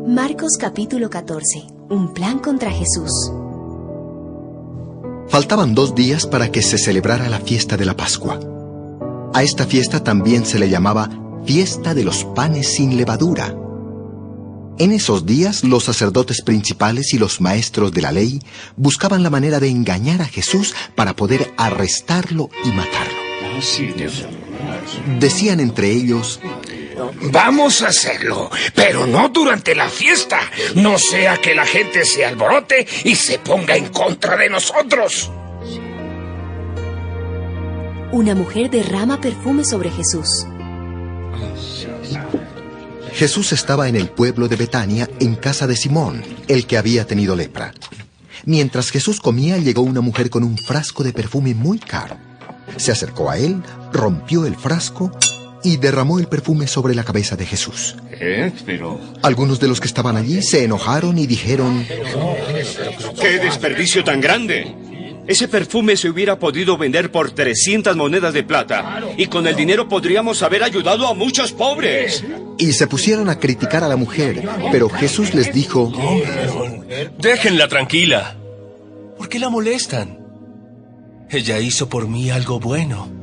Marcos capítulo 14. Un plan contra Jesús. Faltaban 2 días para que se celebrara la fiesta de la Pascua. A esta fiesta también se le llamaba Fiesta de los Panes sin Levadura. En esos días, los sacerdotes principales y los maestros de la ley buscaban la manera de engañar a Jesús para poder arrestarlo y matarlo. Decían entre ellos: Vamos a hacerlo, pero no durante la fiesta, no sea que la gente se alborote y se ponga en contra de nosotros. Una mujer derrama perfume sobre Jesús. Jesús estaba en el pueblo de Betania, en casa de Simón, el que había tenido lepra. Mientras Jesús comía, llegó una mujer con un frasco de perfume muy caro. Se acercó a él, rompió el frasco y derramó el perfume sobre la cabeza de Jesús. Algunos de los que estaban allí se enojaron y dijeron: ¡Qué desperdicio tan grande! Ese perfume se hubiera podido vender por 300 monedas de plata, y con el dinero podríamos haber ayudado a muchos pobres. Y se pusieron a criticar a la mujer, pero Jesús les dijo: Déjenla tranquila. ¿Por qué la molestan? Ella hizo por mí algo bueno.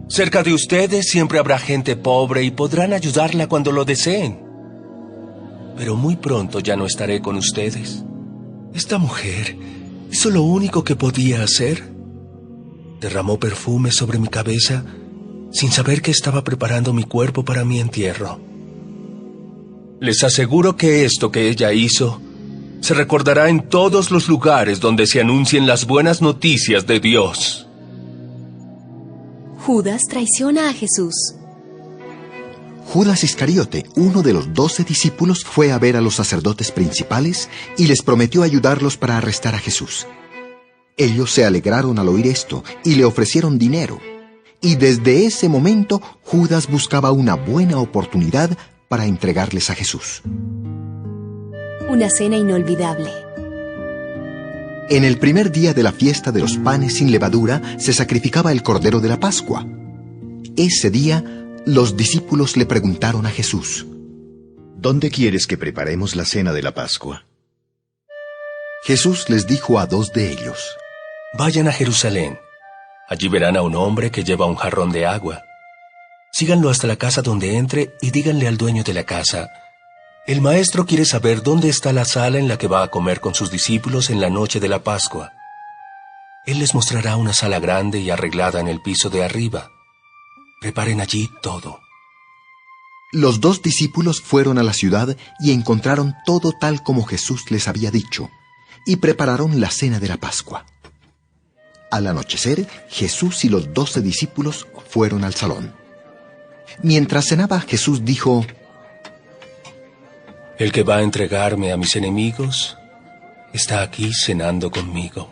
Cerca de ustedes siempre habrá gente pobre y podrán ayudarla cuando lo deseen. Pero muy pronto ya no estaré con ustedes. Esta mujer hizo lo único que podía hacer. Derramó perfume sobre mi cabeza sin saber que estaba preparando mi cuerpo para mi entierro. Les aseguro que esto que ella hizo se recordará en todos los lugares donde se anuncien las buenas noticias de Dios. Judas traiciona a Jesús. Judas Iscariote, uno de los 12 discípulos, fue a ver a los sacerdotes principales y les prometió ayudarlos para arrestar a Jesús. Ellos se alegraron al oír esto y le ofrecieron dinero. Y desde ese momento, Judas buscaba una buena oportunidad para entregarles a Jesús. Una cena inolvidable. En el primer día de la fiesta de los panes sin levadura, se sacrificaba el Cordero de la Pascua. Ese día, los discípulos le preguntaron a Jesús: ¿Dónde quieres que preparemos la cena de la Pascua? Jesús les dijo a 2 de ellos: Vayan a Jerusalén. Allí verán a un hombre que lleva un jarrón de agua. Síganlo hasta la casa donde entre y díganle al dueño de la casa: el maestro quiere saber dónde está la sala en la que va a comer con sus discípulos en la noche de la Pascua. Él les mostrará una sala grande y arreglada en el piso de arriba. Preparen allí todo. Los 2 discípulos fueron a la ciudad y encontraron todo tal como Jesús les había dicho, y prepararon la cena de la Pascua. Al anochecer, Jesús y los 12 discípulos fueron al salón. Mientras cenaba, Jesús dijo: El que va a entregarme a mis enemigos está aquí cenando conmigo.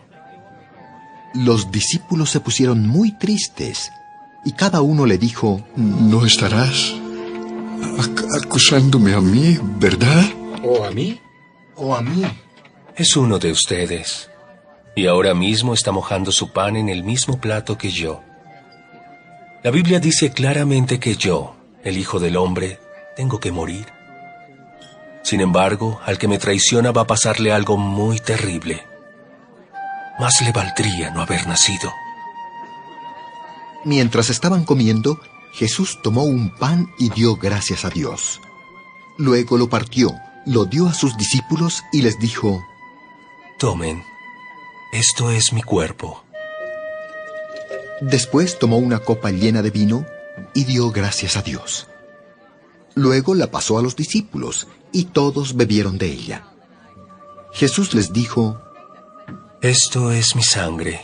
Los discípulos se pusieron muy tristes, y cada uno le dijo: No estarás acusándome a mí, ¿verdad? ¿O a mí? ¿O a mí? Es uno de ustedes, y ahora mismo está mojando su pan en el mismo plato que yo. La Biblia dice claramente que yo, el Hijo del Hombre, tengo que morir. Sin embargo, al que me traiciona va a pasarle algo muy terrible. Más le valdría no haber nacido. Mientras estaban comiendo, Jesús tomó un pan y dio gracias a Dios. Luego lo partió, lo dio a sus discípulos y les dijo: Tomen, esto es mi cuerpo. Después tomó una copa llena de vino y dio gracias a Dios. Luego la pasó a los discípulos y todos bebieron de ella. Jesús les dijo: Esto es mi sangre,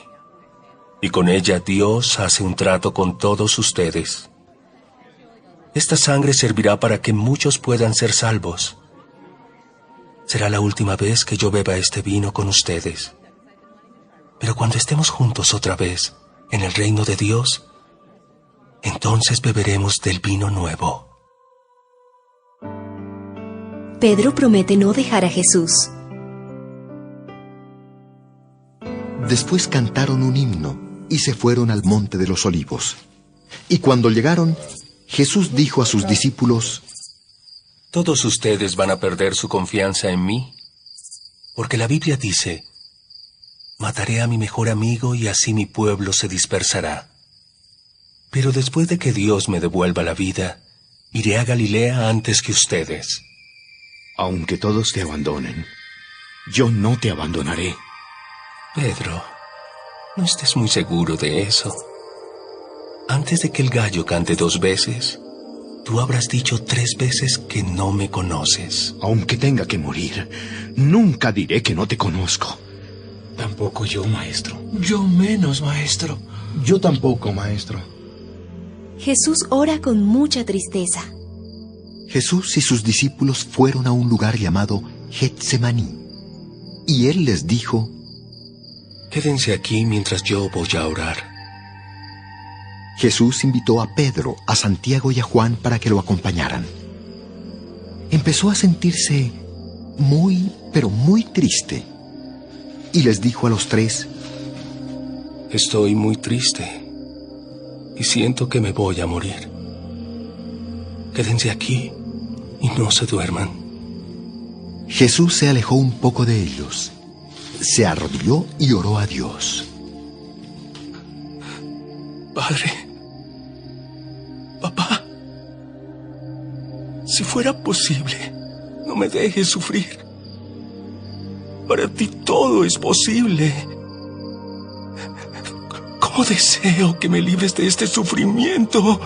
y con ella Dios hace un trato con todos ustedes. Esta sangre servirá para que muchos puedan ser salvos. Será la última vez que yo beba este vino con ustedes. Pero cuando estemos juntos otra vez en el reino de Dios, entonces beberemos del vino nuevo. Pedro promete no dejar a Jesús. Después cantaron un himno y se fueron al monte de los Olivos. Y cuando llegaron, Jesús dijo a sus discípulos: Todos ustedes van a perder su confianza en mí, porque la Biblia dice, mataré a mi mejor amigo y así mi pueblo se dispersará. Pero después de que Dios me devuelva la vida, iré a Galilea antes que ustedes. Aunque todos te abandonen, yo no te abandonaré. Pedro, no estés muy seguro de eso. Antes de que el gallo cante 2 veces, tú habrás dicho 3 veces que no me conoces. Aunque tenga que morir, nunca diré que no te conozco. Tampoco yo, maestro. Yo menos, maestro. Yo tampoco, maestro. Jesús ora con mucha tristeza. Jesús y sus discípulos fueron a un lugar llamado Getsemaní. Y él les dijo, Quédense aquí mientras yo voy a orar. Jesús invitó a Pedro, a Santiago y a Juan para que lo acompañaran. Empezó a sentirse muy, pero muy triste. Y les dijo a los 3, Estoy muy triste y siento que me voy a morir. Quédense aquí y no se duerman. Jesús se alejó un poco de ellos, se arrodilló y oró a Dios. Padre, papá, si fuera posible, no me dejes sufrir. Para ti todo es posible. ¿Cómo deseo que me libres de este sufrimiento?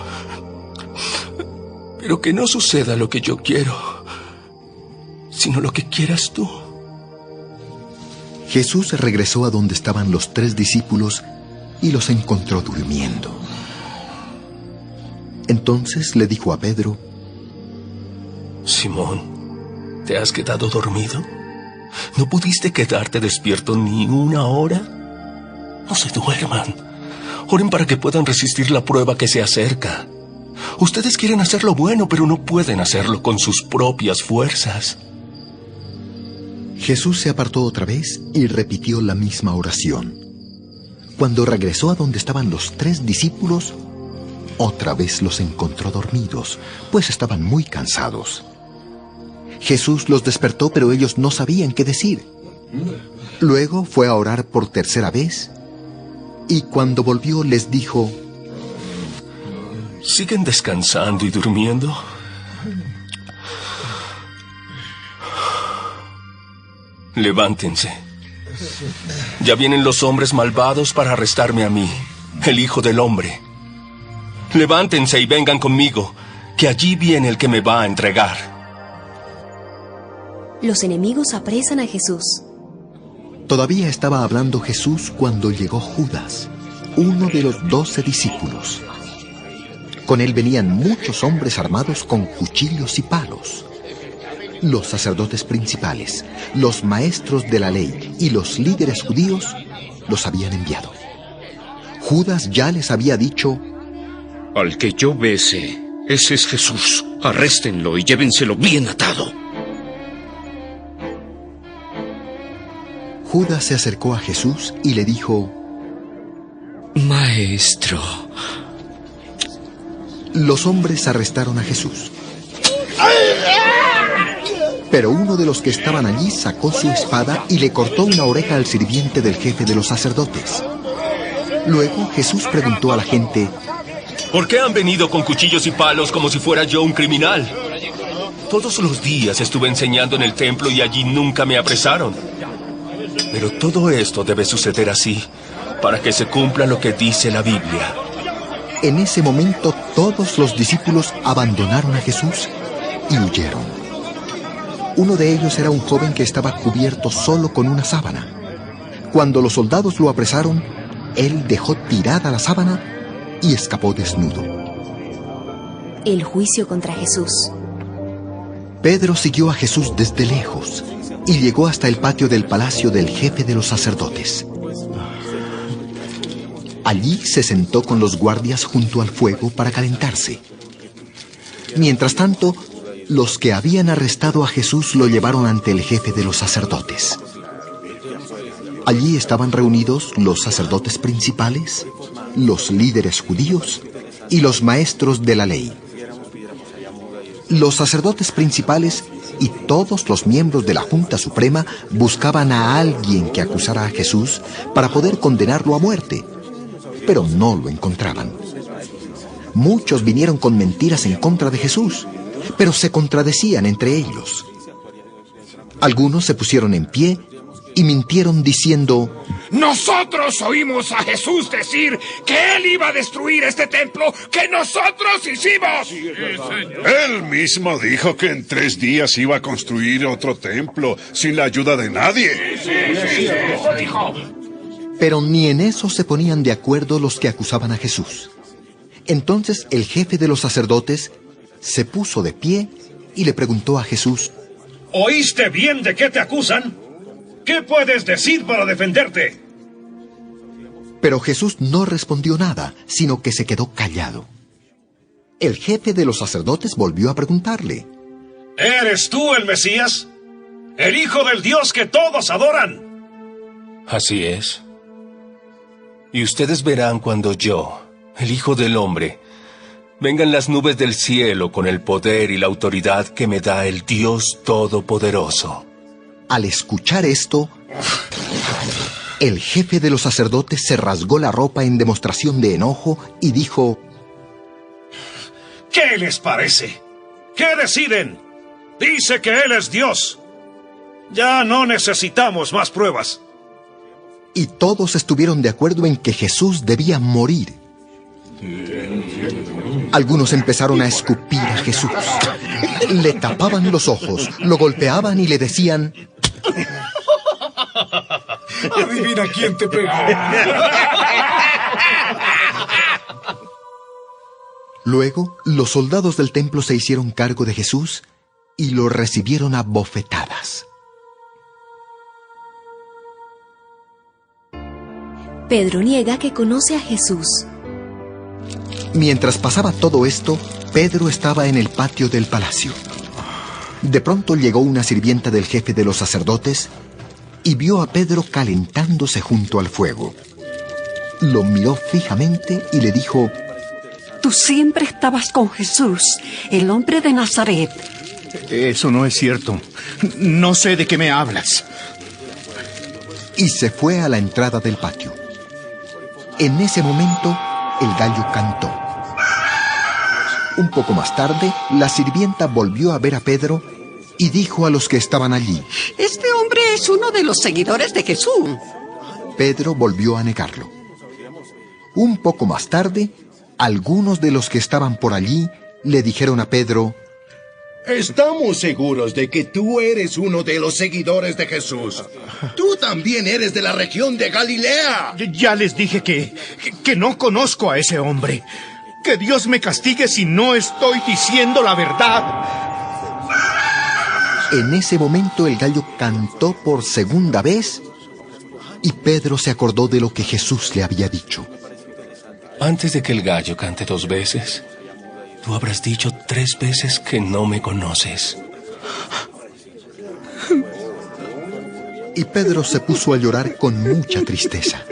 Pero que no suceda lo que yo quiero, sino lo que quieras tú. Jesús regresó a donde estaban los 3 discípulos y los encontró durmiendo. Entonces le dijo a Pedro, Simón, ¿te has quedado dormido? ¿No pudiste quedarte despierto ni 1 hora? No se duerman. Oren para que puedan resistir la prueba que se acerca. Ustedes quieren hacer lo bueno, pero no pueden hacerlo con sus propias fuerzas. Jesús se apartó otra vez y repitió la misma oración. Cuando regresó a donde estaban los 3 discípulos, otra vez los encontró dormidos, pues estaban muy cansados. Jesús los despertó, pero ellos no sabían qué decir. Luego fue a orar por 3ª vez, y cuando volvió les dijo, ¿Siguen descansando y durmiendo? Levántense. Ya vienen los hombres malvados para arrestarme a mí, el Hijo del Hombre. Levántense y vengan conmigo, que allí viene el que me va a entregar. Los enemigos apresan a Jesús. Todavía estaba hablando Jesús cuando llegó Judas, uno de los 12 discípulos. Con él venían muchos hombres armados con cuchillos y palos. Los sacerdotes principales, los maestros de la ley y los líderes judíos los habían enviado. Judas ya les había dicho, Al que yo bese, ese es Jesús. Arréstenlo y llévenselo bien atado. Judas se acercó a Jesús y le dijo, Maestro. Los hombres arrestaron a Jesús. Pero uno de los que estaban allí sacó su espada y le cortó una oreja al sirviente del jefe de los sacerdotes. Luego Jesús preguntó a la gente, ¿por qué han venido con cuchillos y palos como si fuera yo un criminal? Todos los días estuve enseñando en el templo y allí nunca me apresaron. Pero todo esto debe suceder así, para que se cumpla lo que dice la Biblia. En ese momento todos los discípulos abandonaron a Jesús y huyeron. Uno de ellos era un joven que estaba cubierto solo con una sábana. Cuando los soldados lo apresaron, él dejó tirada la sábana y escapó desnudo. El juicio contra Jesús. Pedro siguió a Jesús desde lejos y llegó hasta el patio del palacio del jefe de los sacerdotes. Allí se sentó con los guardias junto al fuego para calentarse. Mientras tanto, los que habían arrestado a Jesús lo llevaron ante el jefe de los sacerdotes. Allí estaban reunidos los sacerdotes principales, los líderes judíos y los maestros de la ley. Los sacerdotes principales y todos los miembros de la Junta Suprema buscaban a alguien que acusara a Jesús para poder condenarlo a muerte, pero no lo encontraban. Muchos vinieron con mentiras en contra de Jesús, pero se contradecían entre ellos. Algunos se pusieron en pie y mintieron diciendo: nosotros oímos a Jesús decir que Él iba a destruir este templo que nosotros hicimos. Sí, Él mismo dijo que en 3 días iba a construir otro templo sin la ayuda de nadie. Eso dijo. Pero ni en eso se ponían de acuerdo los que acusaban a Jesús. Entonces el jefe de los sacerdotes se puso de pie y le preguntó a Jesús: ¿oíste bien de qué te acusan? ¿Qué puedes decir para defenderte? Pero Jesús no respondió nada, sino que se quedó callado. El jefe de los sacerdotes volvió a preguntarle: ¿eres tú el Mesías? ¿El Hijo del Dios que todos adoran? Así es. Y ustedes verán cuando yo, el Hijo del Hombre, venga en las nubes del cielo con el poder y la autoridad que me da el Dios Todopoderoso. Al escuchar esto, el jefe de los sacerdotes se rasgó la ropa en demostración de enojo y dijo: ¿qué les parece? ¿Qué deciden? Dice que Él es Dios. Ya no necesitamos más pruebas. Y todos estuvieron de acuerdo en que Jesús debía morir. Algunos empezaron a escupir a Jesús. Le tapaban los ojos, lo golpeaban y le decían: Adivina quién te pegó. Luego, los soldados del templo se hicieron cargo de Jesús y lo recibieron a bofetadas. Pedro niega que conoce a Jesús. Mientras pasaba todo esto, Pedro estaba en el patio del palacio. De pronto llegó una sirvienta del jefe de los sacerdotes y vio a Pedro calentándose junto al fuego. Lo miró fijamente y le dijo: tú siempre estabas con Jesús, el hombre de Nazaret. Eso no es cierto. No sé de qué me hablas. Y se fue a la entrada del patio. En ese momento, el gallo cantó. Un poco más tarde, la sirvienta volvió a ver a Pedro y dijo a los que estaban allí: este hombre es uno de los seguidores de Jesús. Pedro volvió a negarlo. Un poco más tarde, algunos de los que estaban por allí le dijeron a Pedro: estamos seguros de que tú eres uno de los seguidores de Jesús. Tú también eres de la región de Galilea. Ya les dije que no conozco a ese hombre. Que Dios me castigue si no estoy diciendo la verdad. En ese momento el gallo cantó por segunda vez y Pedro se acordó de lo que Jesús le había dicho. Antes de que el gallo cante 2 veces, tú habrás dicho 3 veces que no me conoces. Y Pedro se puso a llorar con mucha tristeza.